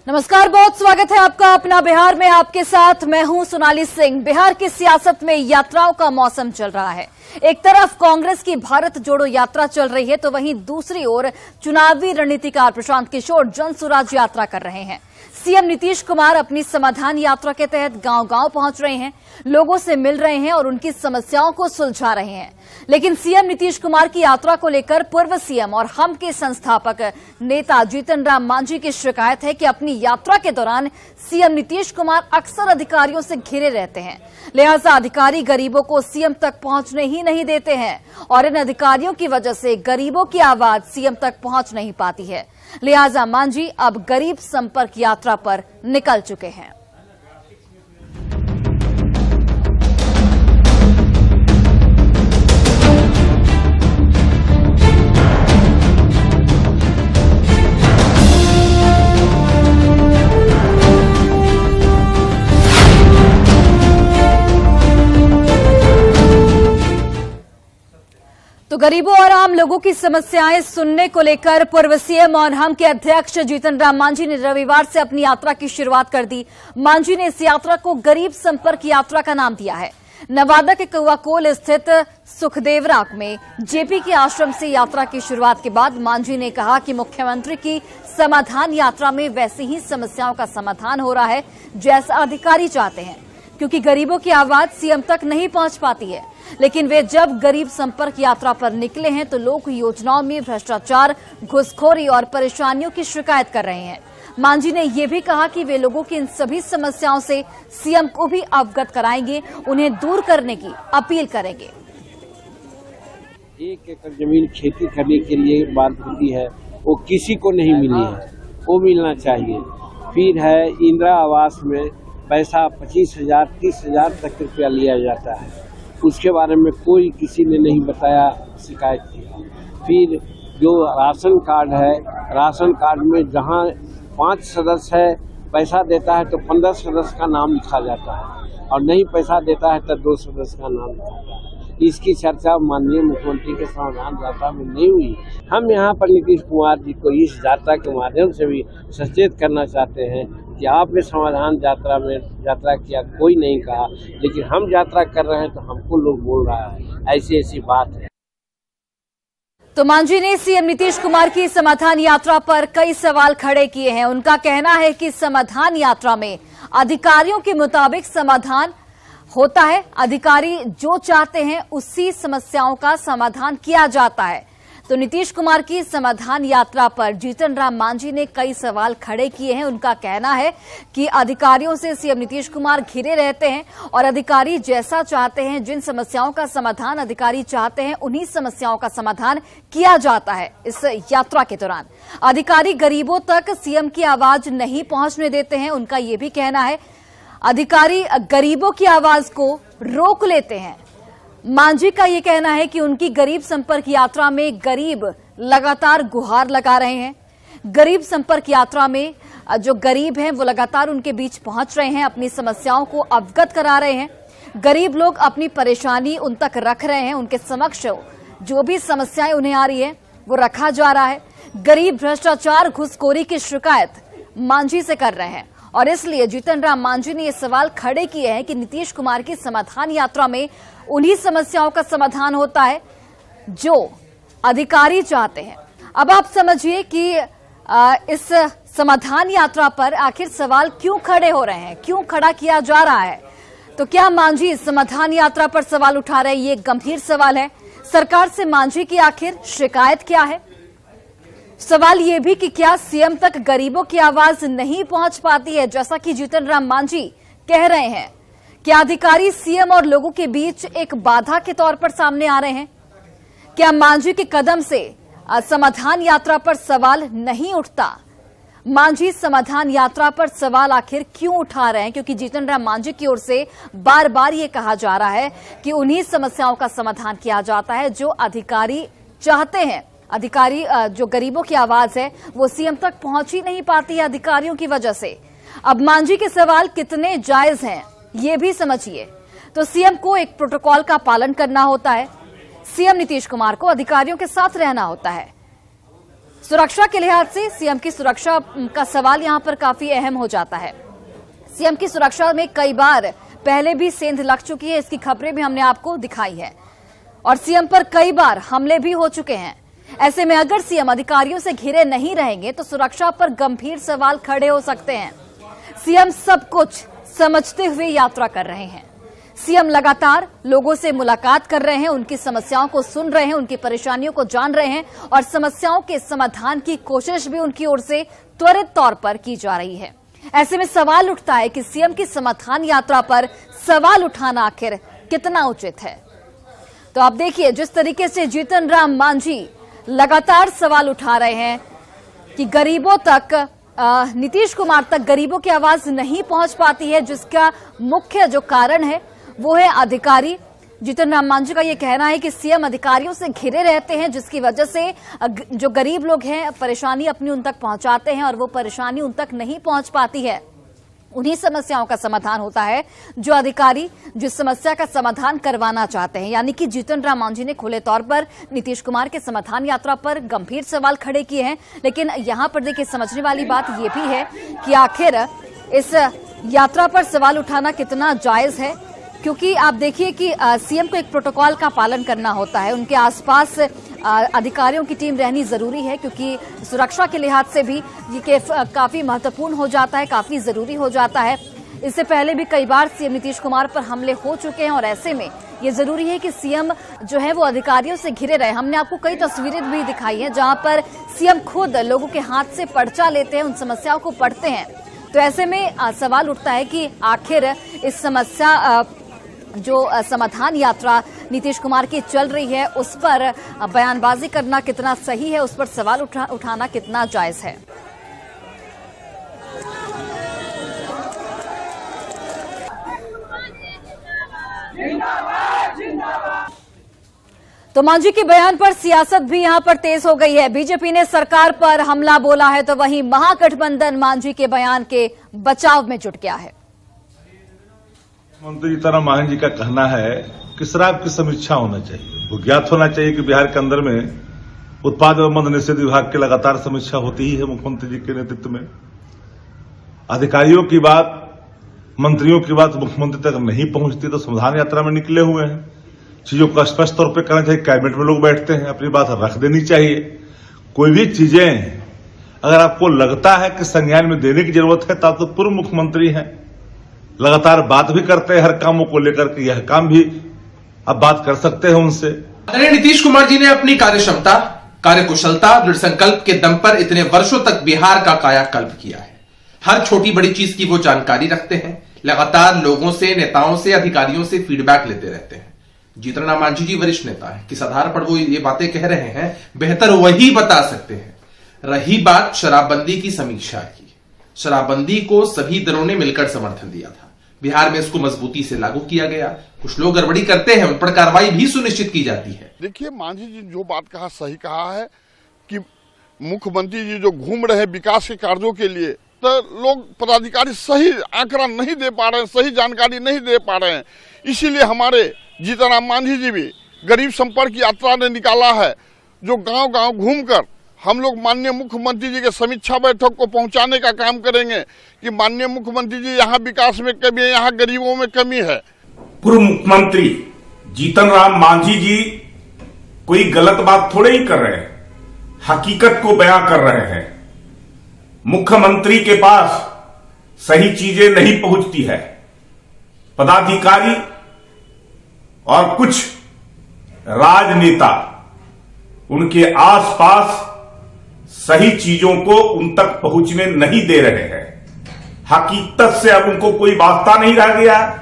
नमस्कार, बहुत स्वागत है आपका अपना बिहार में। आपके साथ मैं हूं सोनाली सिंह। बिहार की सियासत में यात्राओं का मौसम चल रहा है। एक तरफ कांग्रेस की भारत जोड़ो यात्रा चल रही है, तो वहीं दूसरी ओर चुनावी रणनीतिकार प्रशांत किशोर जन सुराज यात्रा कर रहे हैं। सीएम नीतीश कुमार अपनी समाधान यात्रा के तहत गांव-गांव पहुंच रहे हैं, लोगों से मिल रहे हैं और उनकी समस्याओं को सुलझा रहे हैं। लेकिन सीएम नीतीश कुमार की यात्रा को लेकर पूर्व सीएम और हम के संस्थापक नेता जीतन राम मांझी की शिकायत है कि अपनी यात्रा के दौरान सीएम नीतीश कुमार अक्सर अधिकारियों से घिरे रहते हैं, लिहाजा अधिकारी गरीबों को सीएम तक पहुंचने ही नहीं देते हैं और इन अधिकारियों की वजह से गरीबों की आवाज सीएम तक पहुंच नहीं पाती है। लिहाजा मांझी अब गरीब संपर्क यात्रा पर निकल चुके हैं। तो गरीबों और आम लोगों की समस्याएं सुनने को लेकर पूर्व सीएम और हम के अध्यक्ष जीतन राम मांझी ने रविवार से अपनी यात्रा की शुरुआत कर दी। मांझी ने इस यात्रा को गरीब संपर्क यात्रा का नाम दिया है। नवादा के कौआकोल स्थित सुखदेवरा में जेपी के आश्रम से यात्रा की शुरुआत के बाद मांझी ने कहा कि मुख्यमंत्री की समाधान यात्रा में वैसी ही समस्याओं का समाधान हो रहा है जैसा अधिकारी चाहते हैं, क्योंकि गरीबों की आवाज सीएम तक नहीं पहुंच पाती है। लेकिन वे जब गरीब संपर्क यात्रा पर निकले हैं तो लोग योजनाओं में भ्रष्टाचार, घुसखोरी और परेशानियों की शिकायत कर रहे हैं। मांझी ने यह भी कहा कि वे लोगों की इन सभी समस्याओं से सीएम को भी अवगत कराएंगे, उन्हें दूर करने की अपील करेंगे। 1 एकड़ जमीन खेती करने के लिए बात होती है, वो किसी को नहीं मिली है, वो मिलना चाहिए। फिर है इंदिरा आवास में पैसा 25,000 30,000 तक रुपया लिया जाता है, उसके बारे में कोई किसी ने नहीं बताया, शिकायत की। फिर जो राशन कार्ड है, राशन कार्ड में जहां 5 सदस्य है पैसा देता है तो 15 सदस्य का नाम लिखा जाता है और नहीं पैसा देता है तो 2 सदस्य का नाम लिखा जाता है। इसकी चर्चा माननीय मुख्यमंत्री के समाधान यात्रा में नहीं हुई। हम यहाँ पर नीतीश कुमार जी को इस यात्रा के माध्यम से भी सचेत करना चाहते हैं कि आपने समाधान यात्रा में यात्रा किया, कोई नहीं कहा, लेकिन हम यात्रा कर रहे हैं तो हमको लोग बोल रहा है, ऐसी ऐसी बात है। तो मांझी ने सीएम नीतीश कुमार की समाधान यात्रा पर कई सवाल खड़े किए हैं। उनका कहना है कि समाधान यात्रा में अधिकारियों के मुताबिक समाधान होता है, अधिकारी जो चाहते हैं उसी समस्याओं का समाधान किया जाता है। तो नीतीश कुमार की समाधान यात्रा पर जीतन राम मांझी ने कई सवाल खड़े किए हैं। उनका कहना है कि अधिकारियों से सीएम नीतीश कुमार घिरे रहते हैं और अधिकारी जैसा चाहते हैं, जिन समस्याओं का समाधान अधिकारी चाहते हैं उन्हीं समस्याओं का समाधान किया जाता है। इस यात्रा के दौरान अधिकारी गरीबों तक सीएम की आवाज नहीं पहुंचने देते हैं। उनका यह भी कहना है अधिकारी गरीबों की आवाज को रोक लेते हैं। मांझी का यह कहना है कि उनकी गरीब संपर्क यात्रा में गरीब लगातार गुहार लगा रहे हैं। गरीब संपर्क यात्रा में जो गरीब हैं वो लगातार उनके बीच पहुंच रहे हैं, अपनी समस्याओं को अवगत करा रहे हैं। गरीब लोग अपनी परेशानी उन तक रख रहे हैं, उनके समक्ष जो भी समस्याएं उन्हें आ रही है वो रखा जा रहा है। गरीब भ्रष्टाचार, घुसखोरी की शिकायत मांझी से कर रहे हैं और इसलिए जीतन राम मांझी ने ये सवाल खड़े किए हैं कि नीतीश कुमार की समाधान यात्रा में उन्हीं समस्याओं का समाधान होता है जो अधिकारी चाहते हैं। अब आप समझिए कि इस समाधान यात्रा पर आखिर सवाल क्यों खड़े हो रहे हैं, क्यों खड़ा किया जा रहा है। तो क्या मांझी समाधान यात्रा पर सवाल उठा रहे हैं, ये गंभीर सवाल है। सरकार से मांझी की आखिर शिकायत क्या है। सवाल ये भी कि क्या सीएम तक गरीबों की आवाज नहीं पहुंच पाती है, जैसा कि जीतन राम मांझी कह रहे हैं। क्या अधिकारी सीएम और लोगों के बीच एक बाधा के तौर पर सामने आ रहे हैं। क्या मांझी के कदम से समाधान यात्रा पर सवाल नहीं उठता। मांझी समाधान यात्रा पर सवाल आखिर क्यों उठा रहे हैं, क्योंकि जीतन राम मांझी की ओर से बार बार ये कहा जा रहा है कि उन्हीं समस्याओं का समाधान किया जाता है जो अधिकारी चाहते हैं। अधिकारी जो गरीबों की आवाज है वो सीएम तक पहुंच ही नहीं पाती है अधिकारियों की वजह से। अब मांझी के सवाल कितने जायज हैं ये भी समझिए। तो सीएम को एक प्रोटोकॉल का पालन करना होता है, सीएम नीतीश कुमार को अधिकारियों के साथ रहना होता है। सुरक्षा के लिहाज से सीएम की सुरक्षा का सवाल यहां पर काफी अहम हो जाता है। सीएम की सुरक्षा में कई बार पहले भी सेंध लग चुकी है, इसकी खबरें भी हमने आपको दिखाई है और सीएम पर कई बार हमले भी हो चुके हैं। ऐसे में अगर सीएम अधिकारियों से घिरे नहीं रहेंगे तो सुरक्षा पर गंभीर सवाल खड़े हो सकते हैं। सीएम सब कुछ समझते हुए यात्रा कर रहे हैं। सीएम लगातार लोगों से मुलाकात कर रहे हैं, उनकी समस्याओं को सुन रहे हैं, उनकी परेशानियों को जान रहे हैं और समस्याओं के समाधान की कोशिश भी उनकी ओर से त्वरित तौर पर की जा रही है। ऐसे में सवाल उठता है कि सीएम की समाधान यात्रा पर सवाल उठाना आखिर कितना उचित है। तो आप देखिए जिस तरीके से जीतन राम मांझी लगातार सवाल उठा रहे हैं कि गरीबों तक, नीतीश कुमार तक गरीबों की आवाज नहीं पहुंच पाती है, जिसका मुख्य जो कारण है वो है अधिकारी। जीतन राम मांझी का ये कहना है कि सीएम अधिकारियों से घिरे रहते हैं, जिसकी वजह से जो गरीब लोग हैं परेशानी अपनी उन तक पहुंचाते हैं और वो परेशानी उन तक नहीं पहुंच पाती है। उन्हीं समस्याओं का समाधान होता है जो अधिकारी जिस समस्या का समाधान करवाना चाहते हैं। यानी कि जीतन राम मांझी ने खुले तौर पर नीतीश कुमार के समाधान यात्रा पर गंभीर सवाल खड़े किए हैं। लेकिन यहां पर देखिए समझने वाली बात यह भी है कि आखिर इस यात्रा पर सवाल उठाना कितना जायज है, क्योंकि आप देखिए कि सीएम को एक प्रोटोकॉल का पालन करना होता है। उनके आसपास अधिकारियों की टीम रहनी जरूरी है, क्योंकि सुरक्षा के लिहाज से भी ये काफी महत्वपूर्ण हो जाता है, काफी जरूरी हो जाता है। इससे पहले भी कई बार सीएम नीतीश कुमार पर हमले हो चुके हैं और ऐसे में ये जरूरी है कि सीएम जो है वो अधिकारियों से घिरे रहे। हमने आपको कई तस्वीरें भी दिखाई हैं जहां पर सीएम खुद लोगों के हाथ से पर्चा लेते हैं, उन समस्याओं को पढ़ते हैं। तो ऐसे में सवाल उठता है कि आखिर इस समस्या जो समाधान यात्रा नीतीश कुमार की चल रही है उस पर बयानबाजी करना कितना सही है, उस पर सवाल उठाना कितना जायज है। तो मांझी के बयान पर सियासत भी यहां पर तेज हो गई है। बीजेपी ने सरकार पर हमला बोला है तो वहीं महागठबंधन मांझी के बयान के बचाव में जुट गया है। मंत्री जीतन राम मांझी का कहना है कि शराब की समीक्षा होना चाहिए। वो ज्ञात होना चाहिए कि बिहार के अंदर में उत्पाद एवं मद्य निषेध विभाग की लगातार समीक्षा होती ही है मुख्यमंत्री जी के नेतृत्व में। अधिकारियों की बात, मंत्रियों की बात मुख्यमंत्री तक नहीं पहुंचती तो समाधान यात्रा में निकले हुए हैं। चीजों को स्पष्ट तौर पर करना चाहिए। कैबिनेट में लोग बैठते हैं, अपनी बात रख देनी चाहिए। कोई भी चीजें अगर आपको लगता है कि संज्ञान में देने की जरूरत है तब तो पूर्व मुख्यमंत्री हैं, लगातार बात भी करते हैं हर कामों को लेकर के। यह काम भी अब बात कर सकते हैं उनसे। नीतीश कुमार जी ने अपनी कार्यक्षमता, कार्यकुशलता, दृढ़ संकल्प के दम पर इतने वर्षों तक बिहार का कायाकल्प किया है। हर छोटी बड़ी चीज की वो जानकारी रखते हैं। लगातार लोगों से, नेताओं से, अधिकारियों से फीडबैक लेते रहते हैं। जीतन राम मांझी जी वरिष्ठ नेता है, किस आधार पर वो ये बातें कह रहे हैं बेहतर वही बता सकते हैं। रही बात शराबबंदी की समीक्षा की, शराबबंदी को सभी दलों ने मिलकर समर्थन दिया था। बिहार में इसको मजबूती से लागू किया गया। कुछ लोग गड़बड़ी करते हैं, उन पर कार्रवाई भी सुनिश्चित की जाती है। देखिए, मांझी जी जो बात कहा सही कहा है कि मुख्यमंत्री जी जो घूम रहे हैं विकास के कार्यों के लिए, तो लोग पदाधिकारी सही आंकड़ा नहीं दे पा रहे हैं, सही जानकारी नहीं दे पा रहे हैं। इसीलिए हमारे जीतन राम मांझी जी भी गरीब संपर्क यात्रा ने निकाला है, जो गांव-गांव घूमकर हम लोग माननीय मुख्यमंत्री जी के समीक्षा बैठक को पहुंचाने का काम करेंगे कि माननीय मुख्यमंत्री जी यहाँ विकास में कमी है, यहाँ गरीबों में कमी है। पूर्व मुख्यमंत्री जीतन राम मांझी जी कोई गलत बात थोड़े ही कर रहे हैं, हकीकत को बयां कर रहे हैं। मुख्यमंत्री के पास सही चीजें नहीं पहुंचती है। पदाधिकारी और कुछ राजनेता उनके आसपास सही चीजों को उन तक पहुंचने नहीं दे रहे हैं। हकीकत से अब उनको कोई वास्ता नहीं रह गया।